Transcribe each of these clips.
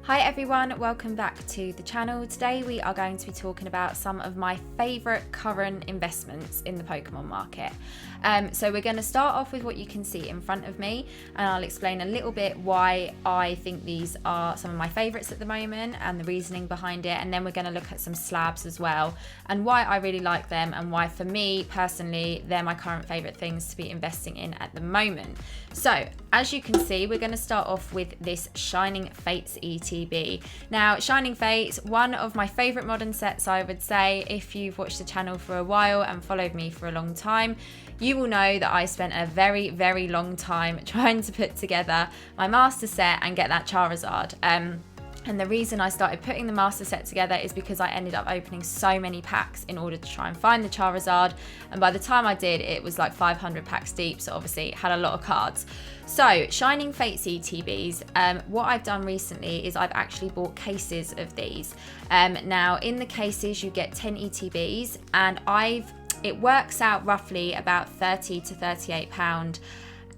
Hi everyone, welcome back to the channel. Today we are going to be talking about some of my favourite current investments in the Pokemon market. So we're going to start off with what you can see in front of me, and I'll explain a little bit why I think these are some of my favourites at the moment and the reasoning behind it, and then we're going to look at some slabs as well and why I really like them and why for me personally they're my current favourite things to be investing in at the moment. So as you can see, we're going to start off with this Shining Fates ETB. Now, Shining Fates, one of my favourite modern sets, I would say. If you've watched the channel for a while and followed me for a long time, you will know that I spent a very, very long time trying to put together my master set and get that Charizard. And the reason I started putting the master set together is because I ended up opening so many packs in order to try and find the Charizard. And by the time I did, it was like 500 packs deep. So obviously it had a lot of cards. So Shining Fates ETBs, what I've done recently is I've actually bought cases of these. Now in the cases, you get 10 ETBs, and it works out roughly about £30 to £38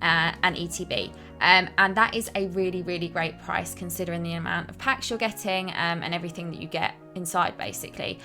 an ETB. And that is a really, really great price considering the amount of packs you're getting and everything that you get inside basically.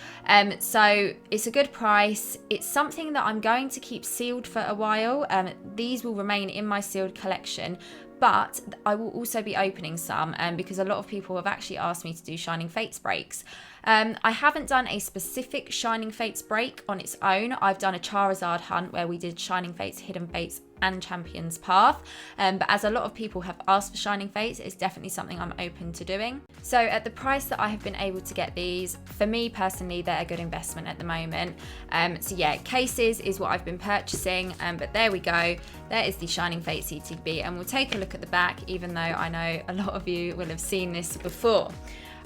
So it's a good price. It's something that I'm going to keep sealed for a while. These will remain in my sealed collection, but I will also be opening some because a lot of people have actually asked me to do Shining Fates breaks. I haven't done a specific Shining Fates break on its own. I've done a Charizard hunt where we did Shining Fates, Hidden Fates and Champion's Path, but as a lot of people have asked for Shining Fates, it's definitely something I'm open to doing. So at the price that I have been able to get these, for me personally, they're a good investment at the moment. So yeah, cases is what I've been purchasing, but there we go. There is the Shining Fates ETB, and we'll take a look at the back, even though I know a lot of you will have seen this before.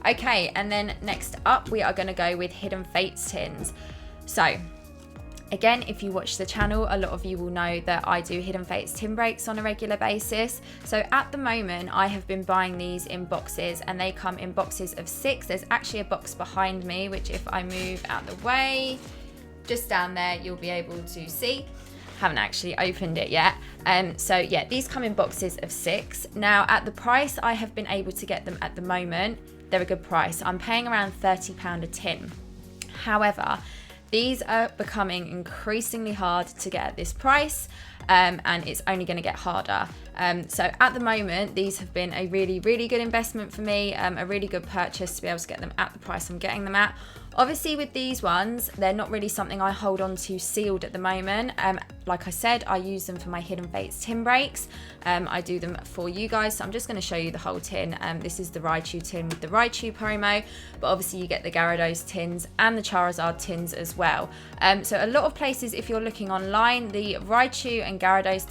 Okay, and then next up, we are going to go with Hidden Fates tins. So again, if you watch the channel, a lot of you will know that I do Hidden Fates tin breaks on a regular basis. So at the moment, I have been buying these in boxes, and they come in boxes of 6. There's actually a box behind me, which if I move out the way, just down there, you'll be able to see. Haven't actually opened it yet. So yeah, these come in boxes of 6. Now at the price I have been able to get them at the moment, they're a good price. I'm paying around £30 a tin. However, these are becoming increasingly hard to get at this price, and it's only going to get harder. So at the moment, these have been a really, really good investment for me, a really good purchase to be able to get them at the price I'm getting them at. Obviously with these ones, they're not really something I hold on to sealed at the moment. Like I said, I use them for my Hidden Fates tin breaks. I do them for you guys, so I'm just going to show you the whole tin. This is the Raichu tin with the Raichu promo, but obviously you get the Gyarados tins and the Charizard tins as well. So a lot of places, if you're looking online, the Raichu and Gyarados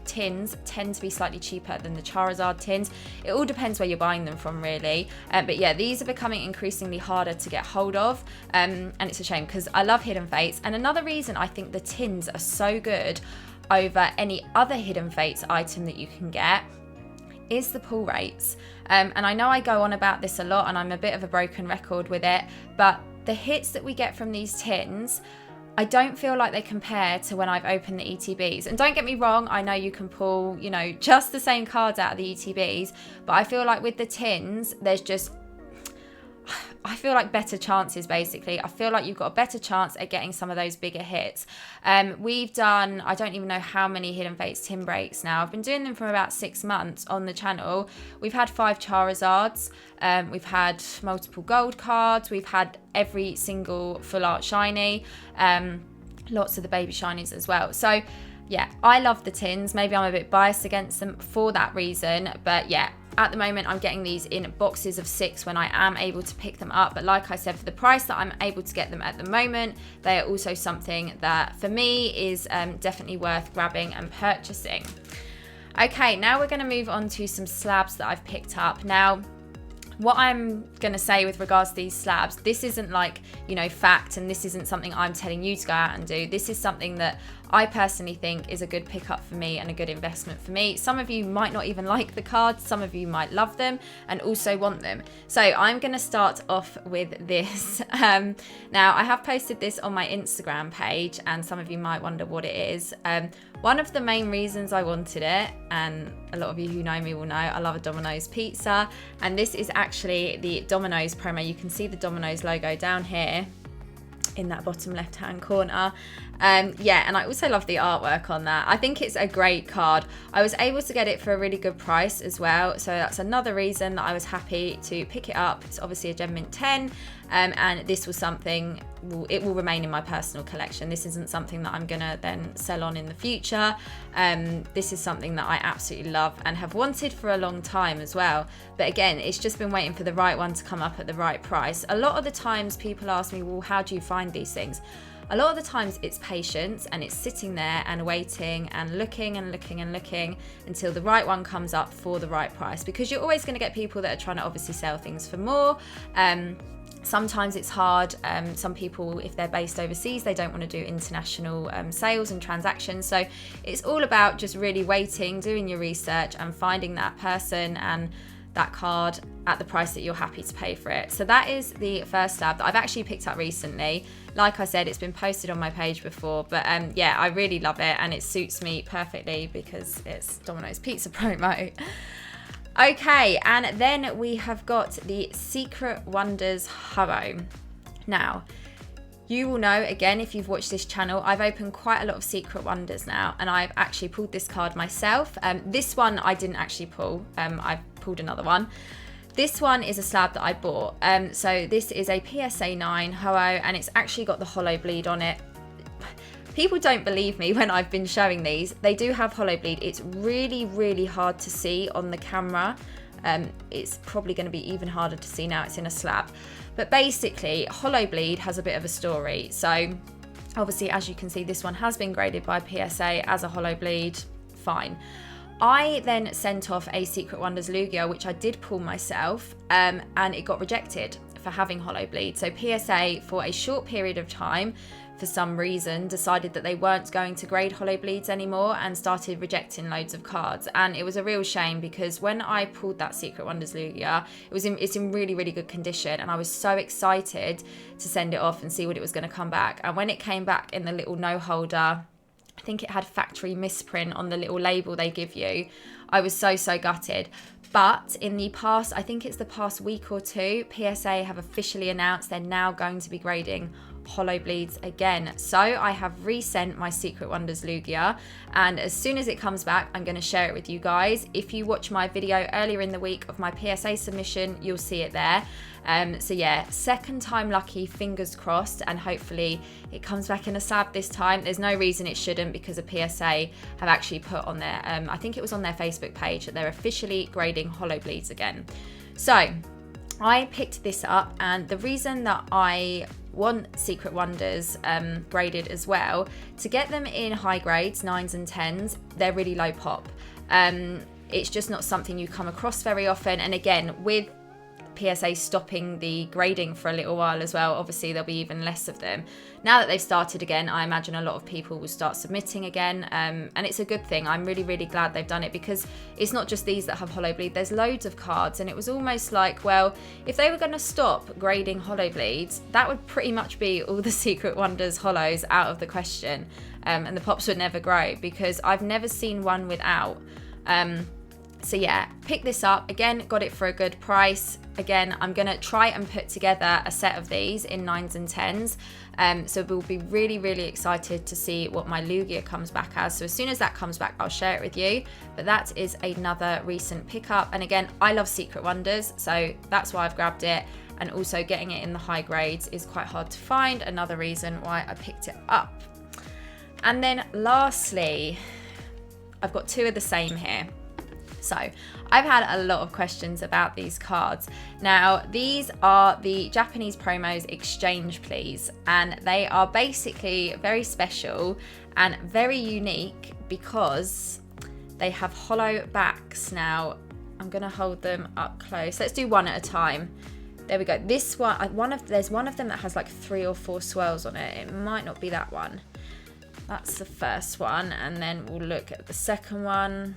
tins tend to be slightly cheaper than the Charizard tins. It all depends where you're buying them from really. But yeah, these are becoming increasingly harder to get hold of. And it's a shame because I love Hidden Fates, and another reason I think the tins are so good over any other Hidden Fates item that you can get is the pull rates. And I know I go on about this a lot and I'm a bit of a broken record with it, but the hits that we get from these tins, I don't feel like they compare to when I've opened the ETBs. And don't get me wrong, I know you can pull, just the same cards out of the ETBs, but I feel like with the tins, I feel like better chances basically. I feel like you've got a better chance at getting some of those bigger hits. We've done, I don't even know how many Hidden Fates tin breaks now. I've been doing them for about 6 months on the channel. We've had 5 Charizards. We've had multiple gold cards. We've had every single full art shiny. Lots of the baby shinies as well. So yeah, I love the tins. Maybe I'm a bit biased against them for that reason, but yeah, at the moment I'm getting these in boxes of 6 when I am able to pick them up. But like I said, for the price that I'm able to get them at the moment, they are also something that for me is definitely worth grabbing and purchasing. Okay, now we're going to move on to some slabs that I've picked up. Now, what I'm going to say with regards to these slabs, this isn't like, fact, and this isn't something I'm telling you to go out and do. This is something that I personally think is a good pickup for me and a good investment for me. Some of you might not even like the cards, some of you might love them and also want them. So I'm going to start off with this. Now I have posted this on my Instagram page and some of you might wonder what it is. One of the main reasons I wanted it, and a lot of you who know me will know, I love a Domino's pizza, and this is actually the Domino's promo. You can see the Domino's logo down here in that bottom left hand corner. Yeah, and I also love the artwork on that. I think it's a great card. I was able to get it for a really good price as well, so that's another reason that I was happy to pick it up. It's obviously a Gem Mint 10, and this was something, it will remain in my personal collection. This isn't something that I'm gonna then sell on in the future. This is something that I absolutely love and have wanted for a long time as well. But again, it's just been waiting for the right one to come up at the right price. A lot of the times people ask me, well, how do you find these things? A lot of the times it's patience, and it's sitting there and waiting and looking and looking and looking until the right one comes up for the right price, because you're always going to get people that are trying to obviously sell things for more. Sometimes it's hard. Some people, if they're based overseas, they don't want to do international sales and transactions. So it's all about just really waiting, doing your research and finding that person and that card at the price that you're happy to pay for it. So that is the first slab that I've actually picked up recently. Like I said, it's been posted on my page before, but yeah, I really love it and it suits me perfectly because it's Domino's pizza promo. Okay, and then we have got the Secret Wonders Hubbo. Now, you will know, again, if you've watched this channel, I've opened quite a lot of Secret Wonders now, and I've actually pulled this card myself. This one I didn't actually pull. I've pulled another one. This one is a slab that I bought. So this is a PSA 9 Ho-Oh, and it's actually got the hollow bleed on it. People don't believe me when I've been showing these. They do have hollow bleed. It's really, really hard to see on the camera. It's probably going to be even harder to see now it's in a slab. But basically, hollow bleed has a bit of a story. So obviously, as you can see, this one has been graded by PSA as a hollow bleed. Fine. I then sent off a Secret Wonders Lugia, which I did pull myself, and it got rejected for having hollow bleed. So PSA, for a short period of time, for some reason, decided that they weren't going to grade hollow bleeds anymore and started rejecting loads of cards. And it was a real shame, because when I pulled that Secret Wonders Lugia, it's in really, really good condition, and I was so excited to send it off and see what it was going to come back. And when it came back in the little no holder, I think it had factory misprint on the little label they give you, I was so gutted. But in the past, I think it's the past week or two, PSA have officially announced they're now going to be grading hollow bleeds again. So I have resent my Secret Wonders Lugia, and as soon as it comes back, I'm going to share it with you guys. If you watch my video earlier in the week of my PSA submission, you'll see it there. So yeah, second time lucky, fingers crossed, and hopefully it comes back in a slab this time. There's no reason it shouldn't, because a PSA have actually put on their, I think it was on their Facebook page, that they're officially grading hollow bleeds again. So I picked this up, and the reason that I want Secret Wonders graded as well, to get them in high grades, 9s and 10s, they're really low pop. It's just not something you come across very often, and again, with PSA stopping the grading for a little while as well, obviously there'll be even less of them. Now that they've started again, I imagine a lot of people will start submitting again, and it's a good thing. I'm really, really glad they've done it, because it's not just these that have hollow bleed, there's loads of cards, and it was almost like, well, if they were going to stop grading hollow bleeds, that would pretty much be all the Secret Wonders hollows out of the question, and the pops would never grow, because I've never seen one without. So yeah, pick this up. Again, got it for a good price. Again, I'm going to try and put together a set of these in 9s and 10s. So we'll be really, really excited to see what my Lugia comes back as. So as soon as that comes back, I'll share it with you. But that is another recent pickup. And again, I love Secret Wonders, so that's why I've grabbed it. And also getting it in the high grades is quite hard to find. Another reason why I picked it up. And then lastly, I've got two of the same here. So I've had a lot of questions about these cards. Now, these are the Japanese promos Exchange Please, and they are basically very special and very unique because they have hollow backs. Now, I'm going to hold them up close. Let's do one at a time. There we go. This one, there's one of them that has like 3 or 4 swirls on it. It might not be that one. That's the first one, and then we'll look at the second one.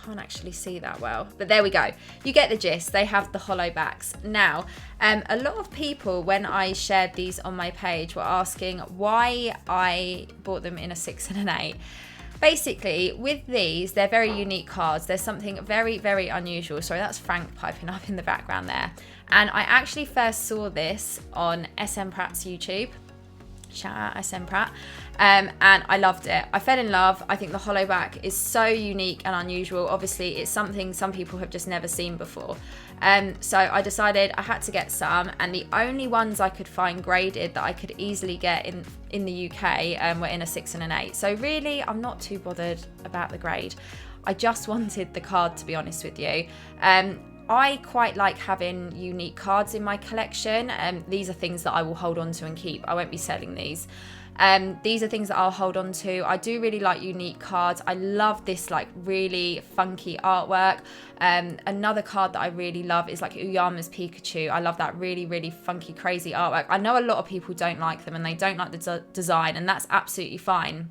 Can't actually see that well, but there we go. You get the gist. They have the hollow backs. Now, a lot of people, when I shared these on my page, were asking why I bought them in a 6 and an 8. Basically, with these, they're very unique cards. There's something very, very unusual. Sorry, that's Frank piping up in the background there. And I actually first saw this on SM Pratt's YouTube. Shout out SM Pratt. And I loved it. I fell in love. I think the hollow back is so unique and unusual. Obviously, it's something some people have just never seen before. So I decided I had to get some, and the only ones I could find graded that I could easily get in the UK were in a 6 and an 8. So really, I'm not too bothered about the grade. I just wanted the card, to be honest with you. I quite like having unique cards in my collection. These are things that I will hold on to and keep. I won't be selling these. These are things that I'll hold on to. I do really like unique cards. I love this like really funky artwork. Another card that I really love is like Uyama's Pikachu. I love that really, really funky, crazy artwork. I know a lot of people don't like them and they don't like the design, and that's absolutely fine.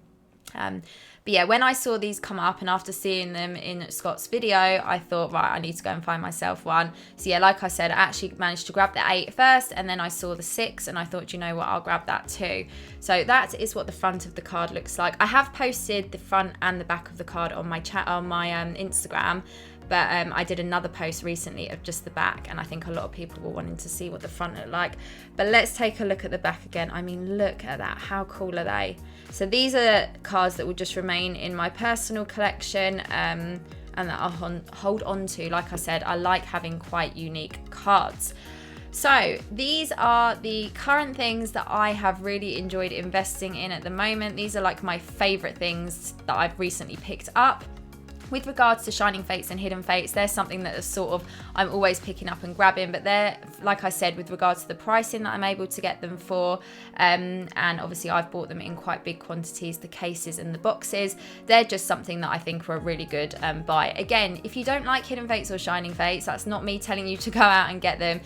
But yeah, when I saw these come up and after seeing them in Scott's video, I thought, right, I need to go and find myself one. So yeah, like I said, I actually managed to grab the 8 first, and then I saw the 6 and I thought, you know what, I'll grab that too. So that is what the front of the card looks like. I have posted the front and the back of the card on my Instagram. But I did another post recently of just the back, and I think a lot of people were wanting to see what the front looked like. But let's take a look at the back again. I mean, look at that. How cool are they? So these are cards that will just remain in my personal collection and that I'll hold on to. Like I said, I like having quite unique cards. So these are the current things that I have really enjoyed investing in at the moment. These are like my favorite things that I've recently picked up. With regards to Shining Fates and Hidden Fates, there's something that is sort of, I'm always picking up and grabbing, but they're, like I said, with regards to the pricing that I'm able to get them for, and obviously I've bought them in quite big quantities, the cases and the boxes, they're just something that I think are a really good buy. Again, if you don't like Hidden Fates or Shining Fates, that's not me telling you to go out and get them.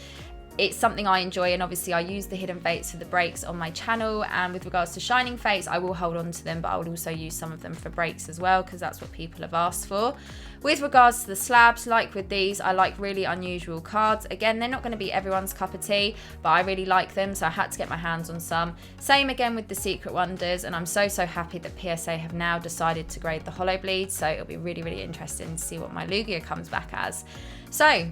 It's something I enjoy, and obviously I use the Hidden Fates for the breaks on my channel, and with regards to Shining Fates, I will hold on to them, but I would also use some of them for breaks as well, because that's what people have asked for. With regards to the slabs, like with these, I like really unusual cards. Again, they're not going to be everyone's cup of tea, but I really like them, so I had to get my hands on some. Same again with the Secret Wonders, and I'm so happy that PSA have now decided to grade the Hollow Bleed, so it'll be really, really interesting to see what my Lugia comes back as. So,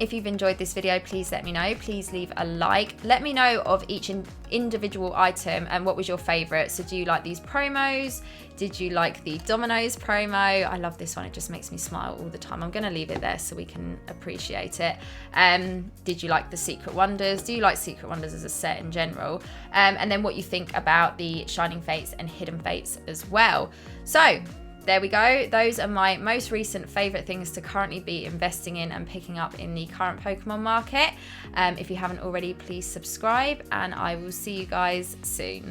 if you've enjoyed this video, please let me know. Please leave a like. Let me know of each individual item and what was your favorite. So do you like these promos? Did you like the Dominoes promo? I love this one. It just makes me smile all the time. I'm going to leave it there so we can appreciate it. Did you like the Secret Wonders? Do you like Secret Wonders as a set in general? And then what you think about the Shining Fates and Hidden Fates as well. So there we go. Those are my most recent favorite things to currently be investing in and picking up in the current Pokemon market. If you haven't already, please subscribe, and I will see you guys soon.